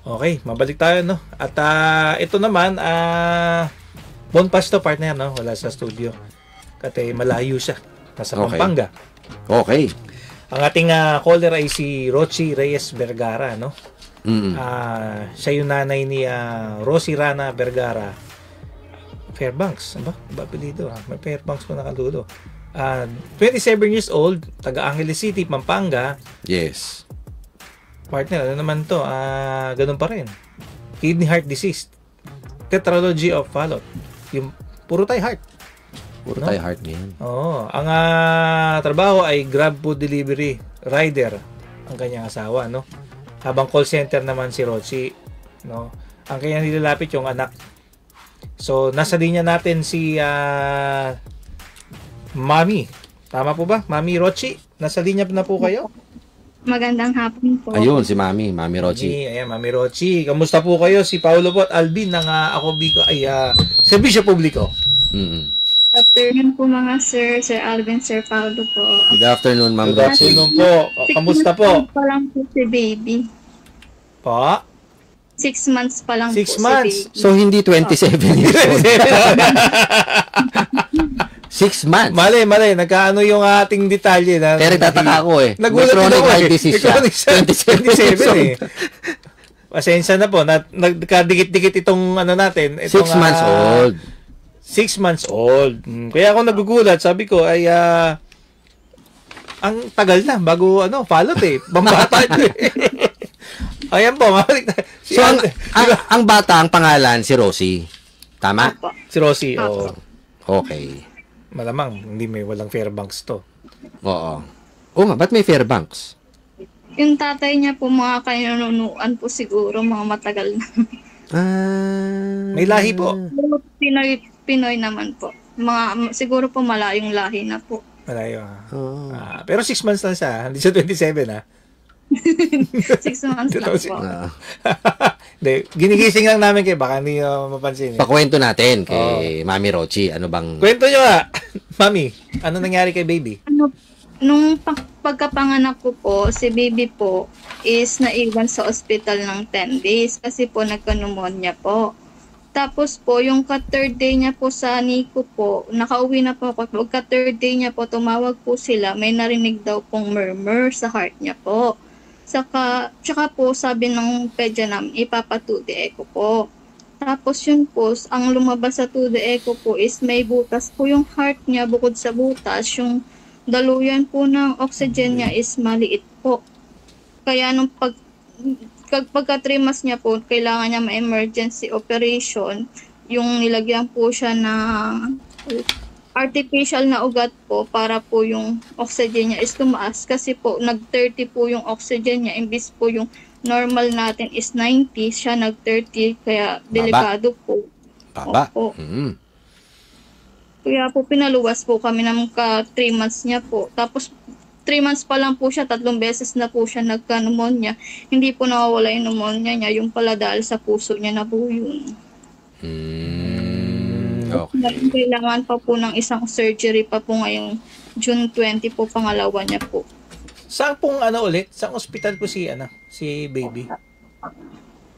Okay, mabalik tayo, no? At ito naman, bonpas to partner, no? Wala sa studio. Kasi malayo siya. Nasa Okay. Pampanga. Okay. Ang ating caller ay si Rochi Reyes Vergara, no? Mm. Siya yung nanay ni Rosie Rana Vergara. Fairbanks. Ba apelido, ha? May Fairbanks pa nakalulo. 27 years old, taga Angeles City, Pampanga. Yes. Partner, ano naman to? Ganun pa rin. Kidney heart disease. Tetralogy of Fallot. Yung puro tayo heart. Puro No? tayo heart niyan. Oo. Ang trabaho ay Grab Food Delivery Rider ang kanyang asawa, no? Habang call center naman si Rochi, no? Ang kanyang nilalapit yung anak. So, nasa linya natin si Mami. Tama po ba? Mami Rochi? Nasa linya na po kayo? Magandang hapon po. Ayun, si Mami Rochi. Ayan, Mami Rochi. Kamusta po kayo? Si Paolo po at Alvin ng Ako Biko ay Serbisyo Publiko. Mm. Good afternoon po mga sir, Sir Alvin, Sir Paulo po. Good afternoon, Ma'am Good Rochi. afternoon po. Kamusta po? 6 months pa lang po si baby. Pa? 6 months pa lang 6 po months. si baby. So, hindi 27 years old. 6 months. Mali. Nagkaano yung ating detalye na. Pero nagtataka ako eh. Nagulat May din chronic ako heart disease siya. 27 eh. Pasensya na po. Nagkadikit-dikit itong ano natin. 6 Itong, months old. 6 months old. Kaya ako nagugulat. Sabi ko ay ang tagal na bago falot eh. Bambata ito eh. Ayan po. So, ang bata, ang pangalan, si Rosie. Tama? Opo. Si Rosie. Oo. Okay. Malamang hindi may walang Fairbanks to. Oo. Oo nga, ba't may Fairbanks? Yung tatay niya po mga kainunuan po siguro, mga matagal na. May lahi po. Pero Pinoy naman po. Siguro po malayong lahi na po. Malayo. Oo. Pero 6 months lang siya. Hindi siya 27 ha. 6 months lang po. Ah. Hindi, ginigising lang namin kayo. Baka hindi mapansin. Pakwento natin kay Mami Rochi. Ano bang... Kwento nyo nga. Mami, ano nangyari kay baby? Nung pagkapanganak ko po, si baby po is naiwan sa ospital ng 10 days kasi po nagka-pneumonia po. Tapos po, yung ka-third day niya po sa NICU po, nakauwi na po ako. Pagka-third day niya po, tumawag po sila, may narinig daw pong murmur sa heart niya po. Tsaka po, sabi ng pedya namin, ipapa-2D echo po. Tapos yun po, ang lumabas sa 2D echo po is may butas po yung heart niya. Bukod sa butas, yung daluyan po ng oxygen niya is maliit po. Kaya nung pagka 3 months niya po, kailangan niya ma-emergency operation. Yung nilagyan po siya ng artificial na ugat po para po yung oxygen niya is tumaas. Kasi po, nag-30 po yung oxygen niya. Imbis po yung normal natin is 90, siya nag-30. Kaya delikado po. Baba. Opo. Mm. Kaya po pinaluwas po kami ng 3 months niya po. Tapos 3 months pa lang po siya, 3 beses na po siya nagka-pneumonia. Hindi po nawawala yung pneumonia niya, yung pala dahil sa puso niya na po yun. Okay. Kailangan pa po ng isang surgery pa po ngayong June 20 po, pangalawa niya po. Saan pong ulit? Saan ospital po si baby?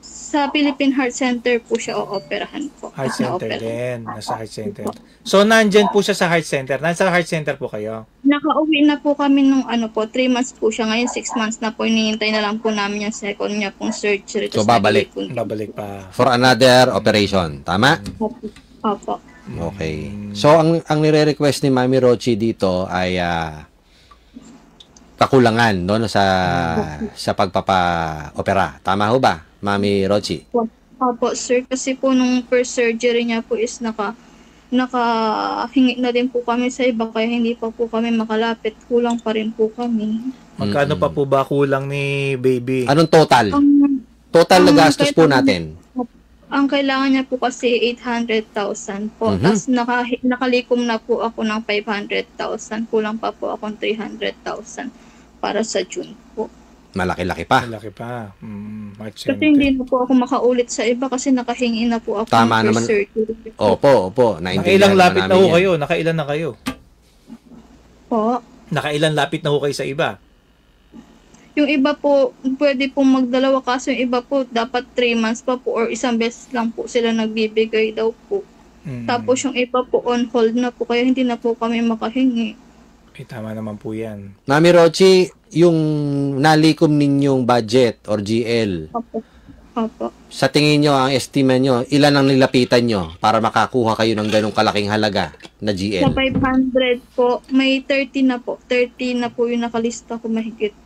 Sa Philippine Heart Center po siya ooperahan po. Heart center din. Nasa heart center. So, nandyan po siya sa heart center. Nasa heart center po kayo? Nakauwi na po kami nung 3 months po siya. Ngayon 6 months na po. Hinihintay na lang po namin yung second niya pong surgery. So, Tapos babalik. Babalik pa. For another operation. Tama? Opo. Okay. So, ang nire-request ni Mami Rochi dito ay kakulangan no sa pagpapa-opera. Tama ho ba, Mami Rochi? Opo, sir. Kasi po nung first surgery niya po is nakahingi na din po kami sa iba kaya hindi pa po kami makalapit. Kulang pa rin po kami. Magkano pa po ba kulang ni baby? Anong total? Total na gastos po natin. Ang kailangan niya po kasi 800,000 po. Mhm. Tapos nakalikom na po ako ng 500,000. Kulang pa po akong 300,000 para sa June po. Malaki-laki pa. Malaki pa. Heart Kasi center. hindi na po ako makaulit sa iba kasi nakahingi na po ako Tama ng naman. first surgery po. Opo. Nakailang naman lapit na namin ho yan. kayo? Nakailan na kayo? Po. Nakailan lapit na ho kayo sa iba? Yung iba po, pwede pong magdalawa kaso yung iba po, dapat 3 months pa po or isang beses lang po sila nagbibigay daw po. Tapos yung iba po on hold na po, kaya hindi na po kami makahingi. Tama naman po yan. Mami Rochi, yung nalikom ninyong budget or GL, Opo. sa tingin nyo, ang estima nyo, ilan ang nilapitan nyo para makakuha kayo ng ganong kalaking halaga na Sa GL? 500 po, may 30 na po. 30 na po yung nakalista ko mahigit.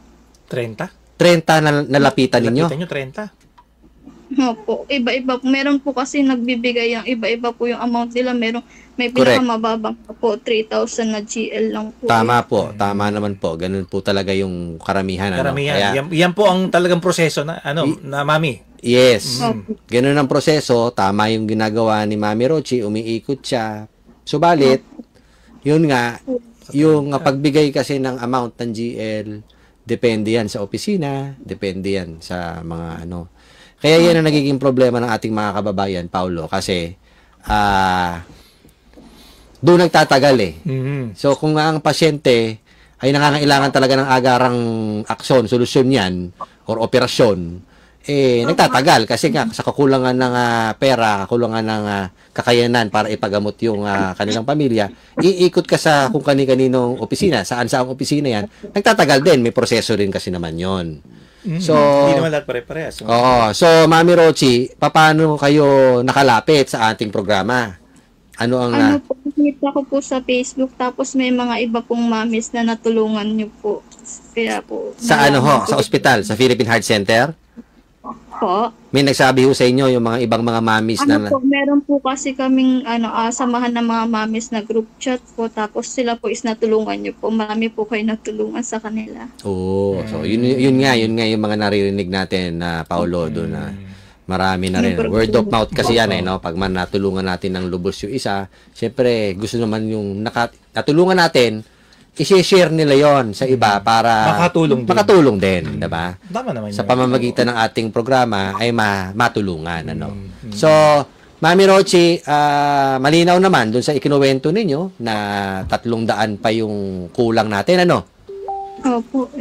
30? 30 na nalapitan ninyo? Lapitan nyo 30. Opo, iba-iba. Meron po kasi nagbibigay yung iba-iba po yung amount nila. May Correct. pinakamababang po, 3,000 na GL lang po. Tama po, tama naman po. Ganun po talaga yung karamihan. Karamihan. Kaya, Yan po ang talagang proseso na, na mami. yes, Opo. ganun ang proseso. Tama yung ginagawa ni Mami Rochi, umiikot siya. Subalit, yun nga, yung pagbigay kasi ng amount ng GL, depende yan sa opisina, depende yan sa mga ano. Kaya yan ang nagiging problema ng ating mga kababayan, Paulo, kasi doon nagtatagal eh. So kung ang pasyente ay nangangailangan talaga ng agarang aksyon, solusyon yan, or operasyon, nagtatagal kasi nga sa kakulangan ng pera, kakulangan ng kakayanan para ipagamot yung kanilang pamilya, iikot ka sa kung kani-kaninong opisina, saan sa ang opisina yan, nagtatagal din, may proseso rin kasi naman yon. So, hindi naman lahat pare-parehas. oo. So, Mami Rochi, paano kayo nakalapit sa ating programa? Ano ang... Ano po, nakita ko po sa Facebook, tapos may mga iba pong mamis na natulungan niyo po. Kaya po... sa ano ho? nalaman Sa ko ospital? Sa Philippine Heart Center? po. May nagsabi ho sa inyo yung mga ibang mga mamis Ano na... po, meron po kasi kaming samahan ng mga mamis na group chat po, tapos sila po is natulungan niyo po. Marami po kayo natulungan sa kanila. Oo. So, yun nga yung mga naririnig natin na Paulo doon na marami na rin. Word of mouth kasi yan no? Pag man natulungan natin ng lubos yung isa, syempre gusto naman yung natulungan natin, i-share nila yon sa iba para makatulong din, diba? Tama naman Sa yun. pamamagitan ng ating programa ay matulungan, ano. So, Mami Rochi, malinaw naman dun sa ikinuwento ninyo na 300 pa yung kulang natin, ano? Opo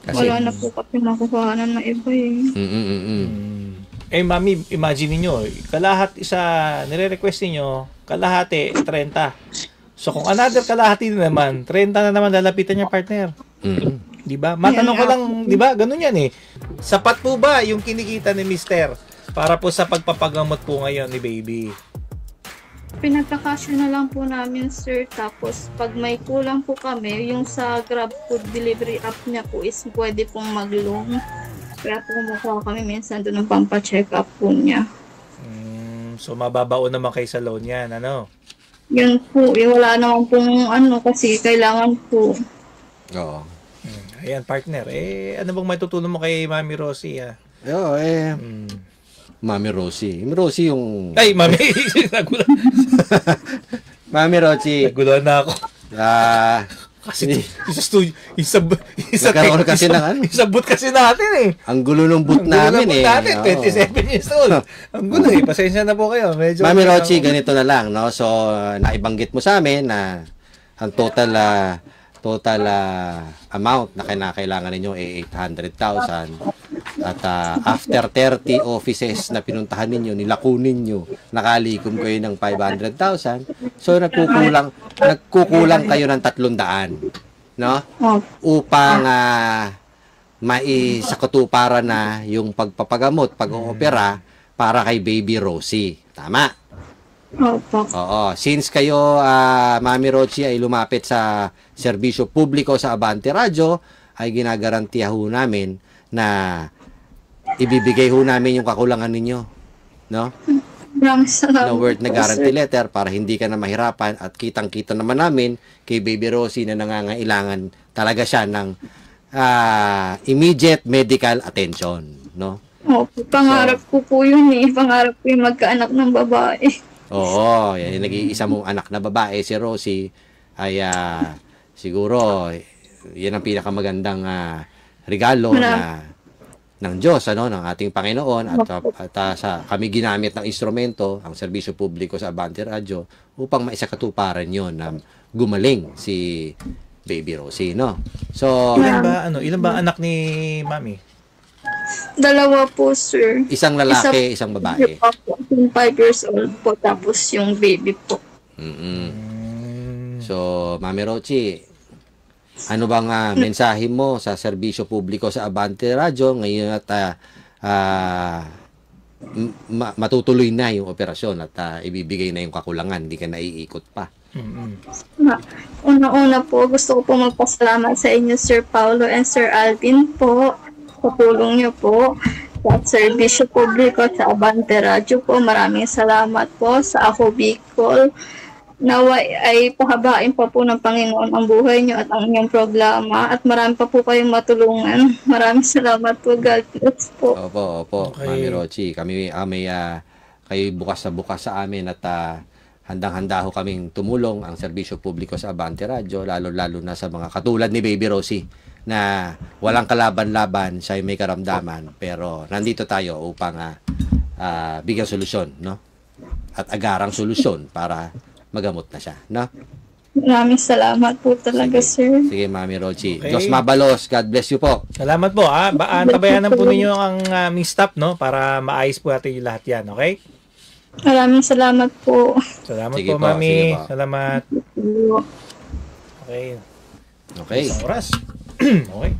Kasi, wala na po kasi makukuhanan ng iba Mami, imagine niyo, nire-request niyo, kalahati 30. So kung another kalahati naman, 30 na naman lalapitan niya partner. 'Di ba? Matanong ko lang, 'di ba? Ganun 'yan eh. Sapat po ba yung kinikita ni Mister para po sa pagpapagamot po ngayon ni baby? Pinagkakasya na lang po namin, sir. Tapos, pag may kulang po kami, yung sa Grab Food Delivery app niya po is pwede pong mag-loan. Kaya po kumukuha kami minsan doon ng pampacheck up po niya. So mababaon naman kayo sa loan yan, ano? Yun po, wala naman pong kasi kailangan po. oo. Ayan, partner. Ano bang matutulong mo kay Mami Rosie, ha? Oo, Mami Rosie. Mami Rosie yung... Ay, Mami! Nagulan. Mami Rosie. Nagulan na ako. Kasi isa studio, Nagkaroon kasi ng ano? Isabot kasi natin eh. Ang gulo ng boot namin eh. Natin, Oo. 27 years old. Ang gulo eh. Pasensya na po kayo. Medyo Mami Rochi, ganito na lang, no? So, naibanggit mo sa amin na ang total amount na kailangan ninyo ay 800,000. At after 30 offices na pinuntahan ninyo, nilakunin nyo, nakalikom kayo ng 500,000. So, nagkukulang kayo ng 300, no? Upang maisakatuparan na yung pagpapagamot, pag-oopera para kay Baby Rosie. Tama? Opo. Oo. Since kayo, Mami Rochi, ay lumapit sa serbisyo publiko sa Abante Radio, ay ginagarantiya ho namin na ibibigay ho namin yung kakulangan ninyo. No? Maraming salamat Na word na po, guarantee sir. letter para hindi ka na mahirapan at kitang-kita naman namin kay Baby Rosie na nangangailangan talaga siya ng immediate medical attention. No? Opo, pangarap ko po yun eh. Pangarap ko yung magkaanak ng babae. Oo, yan, yung nag-iisa mong anak na babae, si Rosie, ay siguro, yan ang pinakamagandang regalo ng Diyos, ng ating Panginoon, at kami ginamit ng instrumento, ang serbisyo publiko sa Abante Radio, upang maisakatuparan yon na gumaling si Baby Rosie, no? So, Ilan ba anak ni Mami? 2 po, sir. isang lalaki, isang babae. 5 years old po, tapos yung baby po. So, Mami Rochi, ano bang mensahe mo sa serbisyo publiko sa Abante Radio ngayon at matutuloy na yung operasyon at ibibigay na yung kakulangan, hindi ka naiikot pa? Una-una po, gusto ko po magpasalamat sa inyo, Sir Paulo and Sir Alvin po, sa tulong niyo po sa serbisyo publiko sa Abante Radio po. Maraming salamat po sa Ako Bicol. Naway ay pahabain pa po ng Panginoon ang buhay niyo at ang inyong programa at marami pa po kayong matulungan. Maraming salamat po. God bless po. Opo, Okay. Mami Rochi. Kami kayo bukas sa amin at handang-handa ho kaming tumulong ang serbisyo publiko sa Abante Radio, lalo-lalo na sa mga katulad ni Baby Rosie na walang kalaban-laban, siya may karamdaman, pero nandito tayo upang bigyan solusyon, no? At agarang solusyon para magamot na siya, no? Maraming salamat po talaga, sir. Sige, Mami Rochi. Okay. Diyos mabalos. God bless you po. Salamat po. Tabayanan po ninyo ang aming staff, no? Para maayos po natin yung lahat yan, okay? Maraming salamat po. Salamat Sige po, po, Mami. sige po. Salamat. Okay. Okay. Isang oras. Okay.